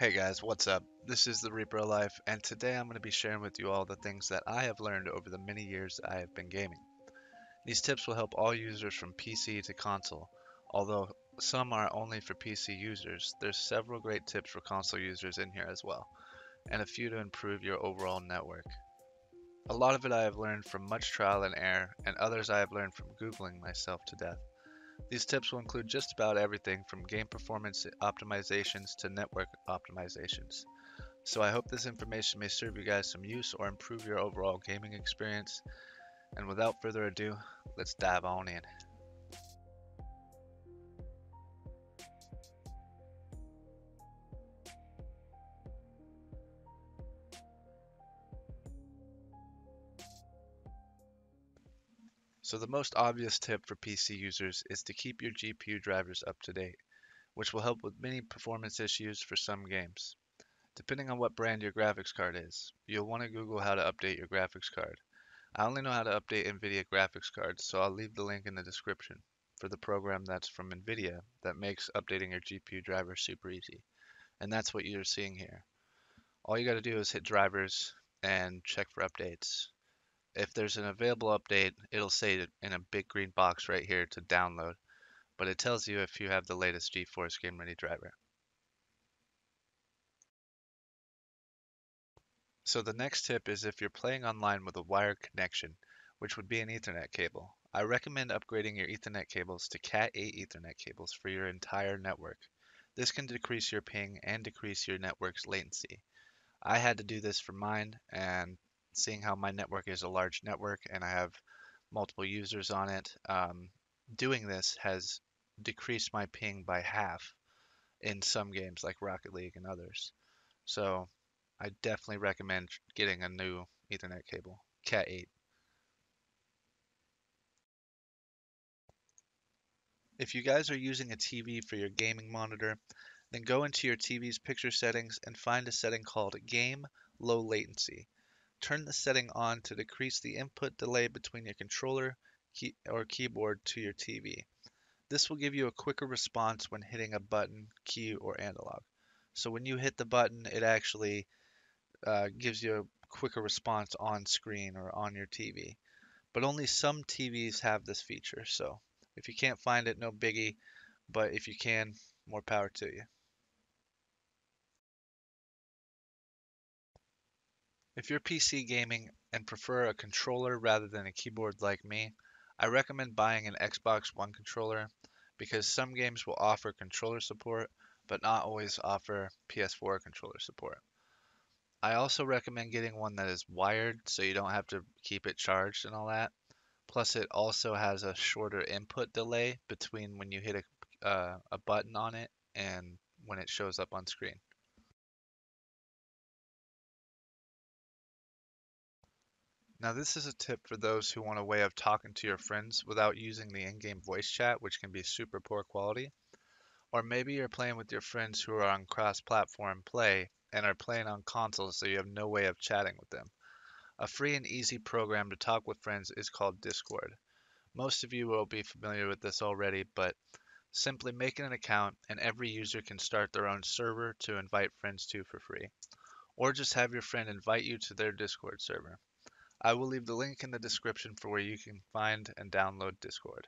Hey guys, what's up? This is the Reaper of Life, and today I'm going to be sharing with you all the things that I have learned over the many years I have been gaming. These tips will help all users from PC to console. Although some are only for PC users, there's several great tips for console users in here as well, and a few to improve your overall network. A lot of it I have learned from much trial and error, and others I have learned from Googling myself to death. These tips will include just about everything from game performance optimizations to network optimizations. So I hope this information may serve you guys some use or improve your overall gaming experience. And without further ado, let's dive on in. So the most obvious tip for PC users is to keep your GPU drivers up to date, which will help with many performance issues for some games. Depending on what brand your graphics card is, you'll want to Google how to update your graphics card. I only know how to update NVIDIA graphics cards, so I'll leave the link in the description for the program that's from NVIDIA that makes updating your GPU driver super easy. And that's what you're seeing here. All you got to do is hit drivers and check for updates. If there's an available update, it'll say in a big green box right here to download, but it tells you if you have the latest GeForce Game Ready driver. So the next tip is if you're playing online with a wired connection, which would be an Ethernet cable. I recommend upgrading your Ethernet cables to Cat8 Ethernet cables for your entire network. This can decrease your ping and decrease your network's latency. I had to do this for mine, and seeing how my network is a large network and I have multiple users on it, doing this has decreased my ping by half in some games like Rocket League and others. So I definitely recommend getting a new Ethernet cable, Cat8. If you guys are using a TV for your gaming monitor, then go into your TV's picture settings and find a setting called Game Low Latency. Turn the setting on to decrease the input delay between your controller or keyboard to your TV. This will give you a quicker response when hitting a button, key, or analog. So when you hit the button, it actually gives you a quicker response on screen or on your TV. But only some TVs have this feature, so if you can't find it, no biggie, but if you can, more power to you. If you're PC gaming and prefer a controller rather than a keyboard like me, I recommend buying an Xbox One controller because some games will offer controller support but not always offer PS4 controller support. I also recommend getting one that is wired so you don't have to keep it charged and all that. Plus, it also has a shorter input delay between when you hit a button on it and when it shows up on screen. Now, this is a tip for those who want a way of talking to your friends without using the in-game voice chat, which can be super poor quality. Or maybe you're playing with your friends who are on cross-platform play and are playing on consoles, so you have no way of chatting with them. A free and easy program to talk with friends is called Discord. Most of you will be familiar with this already, but simply make an account and every user can start their own server to invite friends to for free. Or just have your friend invite you to their Discord server. I will leave the link in the description for where you can find and download Discord.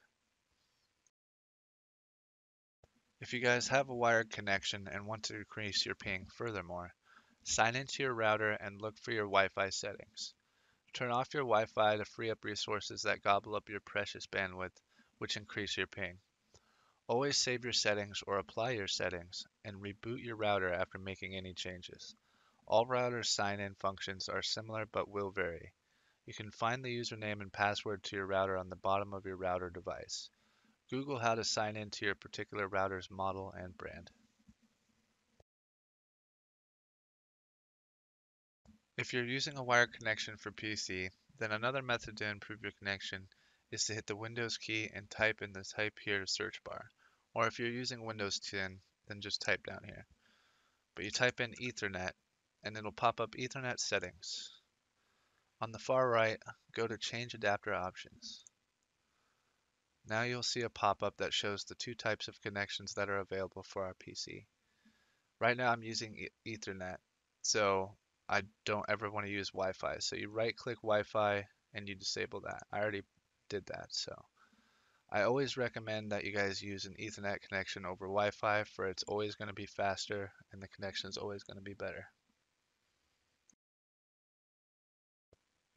If you guys have a wired connection and want to increase your ping furthermore, sign into your router and look for your Wi-Fi settings. Turn off your Wi-Fi to free up resources that gobble up your precious bandwidth, which increase your ping. Always save your settings or apply your settings and reboot your router after making any changes. All router sign-in functions are similar but will vary. You can find the username and password to your router on the bottom of your router device. Google how to sign in to your particular router's model and brand. If you're using a wired connection for PC, then another method to improve your connection is to hit the Windows key and type in the type here search bar. Or if you're using Windows 10, then just type down here. But you type in Ethernet and it'll pop up Ethernet settings. On the far right, go to Change Adapter Options. Now you'll see a pop-up that shows the two types of connections that are available for our PC. Right now I'm using Ethernet, so I don't ever want to use Wi-Fi. So you right click Wi-Fi and you disable that. I already did that, so. I always recommend that you guys use an Ethernet connection over Wi-Fi for it's always going to be faster and the connection is always going to be better.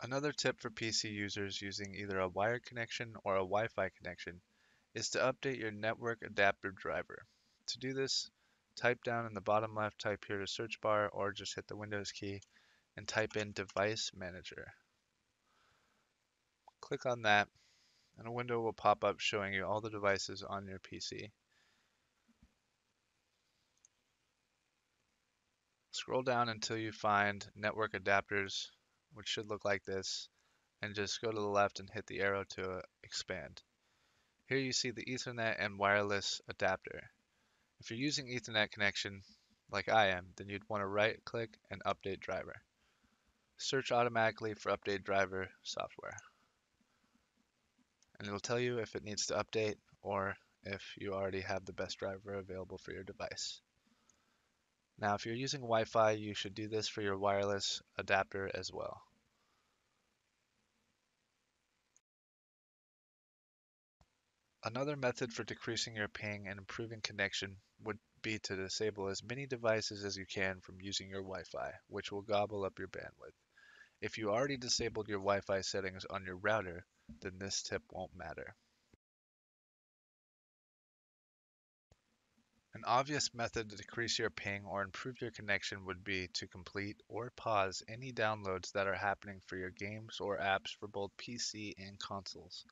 Another tip for PC users using either a wired connection or a Wi-Fi connection is to update your network adapter driver. To do this, type down in the bottom left, type here to search bar or just hit the Windows key and type in Device Manager. Click on that and a window will pop up showing you all the devices on your PC. Scroll down until you find network adapters, which should look like this, and just go to the left and hit the arrow to expand. Here you see the Ethernet and wireless adapter. If you're using Ethernet connection, like I am, then you'd want to right click and update driver. Search automatically for update driver software. And it'll tell you if it needs to update or if you already have the best driver available for your device. Now, if you're using Wi-Fi, you should do this for your wireless adapter as well. Another method for decreasing your ping and improving connection would be to disable as many devices as you can from using your Wi-Fi, which will gobble up your bandwidth. If you already disabled your Wi-Fi settings on your router, then this tip won't matter. An obvious method to decrease your ping or improve your connection would be to complete or pause any downloads that are happening for your games or apps for both PC and consoles.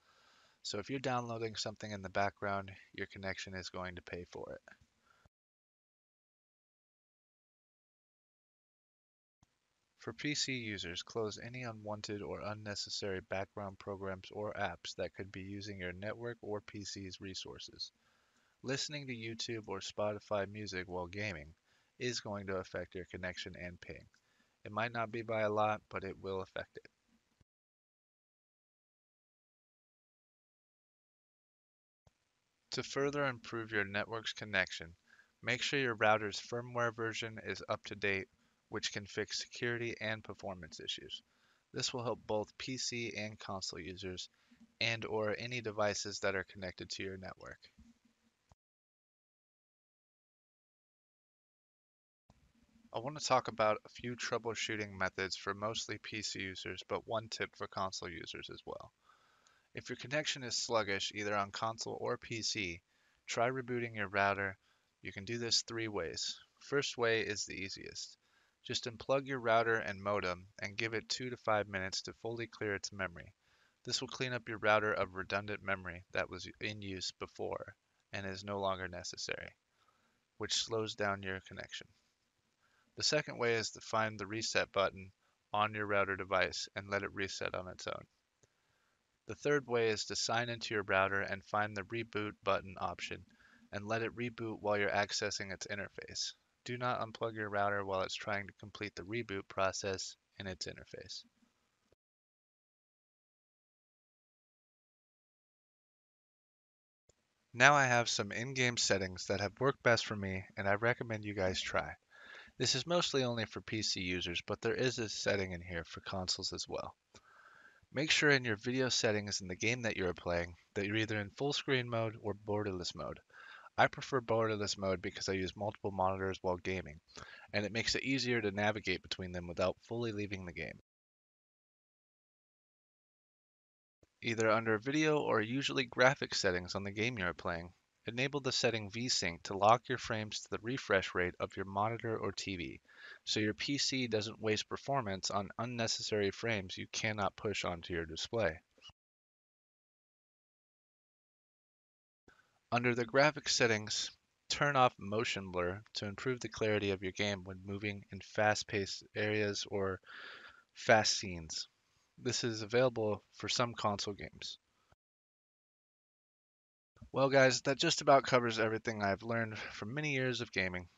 So if you're downloading something in the background, your connection is going to pay for it. For PC users, close any unwanted or unnecessary background programs or apps that could be using your network or PC's resources. Listening to YouTube or Spotify music while gaming is going to affect your connection and ping. It might not be by a lot, but it will affect it. To further improve your network's connection, make sure your router's firmware version is up to date, which can fix security and performance issues. This will help both PC and console users and or any devices that are connected to your network. I want to talk about a few troubleshooting methods for mostly PC users, but one tip for console users as well. If your connection is sluggish either on console or PC, try rebooting your router. You can do this three ways. First way is the easiest. Just unplug your router and modem and give it 2 to 5 minutes to fully clear its memory. This will clean up your router of redundant memory that was in use before and is no longer necessary, which slows down your connection. The second way is to find the reset button on your router device and let it reset on its own. The third way is to sign into your router and find the reboot button option and let it reboot while you're accessing its interface. Do not unplug your router while it's trying to complete the reboot process in its interface. Now I have some in-game settings that have worked best for me and I recommend you guys try. This is mostly only for PC users, but there is a setting in here for consoles as well. Make sure in your video settings in the game that you are playing that you're either in full screen mode or borderless mode. I prefer borderless mode because I use multiple monitors while gaming, and it makes it easier to navigate between them without fully leaving the game. Either under video or usually graphics settings on the game you are playing, enable the setting VSync to lock your frames to the refresh rate of your monitor or TV, so your PC doesn't waste performance on unnecessary frames you cannot push onto your display. Under the graphics settings, turn off motion blur to improve the clarity of your game when moving in fast-paced areas or fast scenes. This is available for some console games. Well, guys, that just about covers everything I've learned from many years of gaming.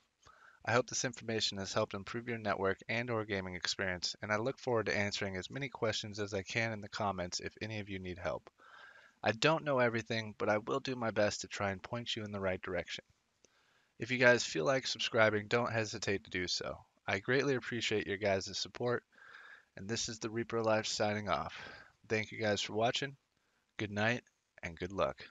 I hope this information has helped improve your network and/or gaming experience, and I look forward to answering as many questions as I can in the comments if any of you need help. I don't know everything, but I will do my best to try and point you in the right direction. If you guys feel like subscribing, don't hesitate to do so. I greatly appreciate your guys' support, and this is the Reaper Life signing off. Thank you guys for watching. Good night and good luck.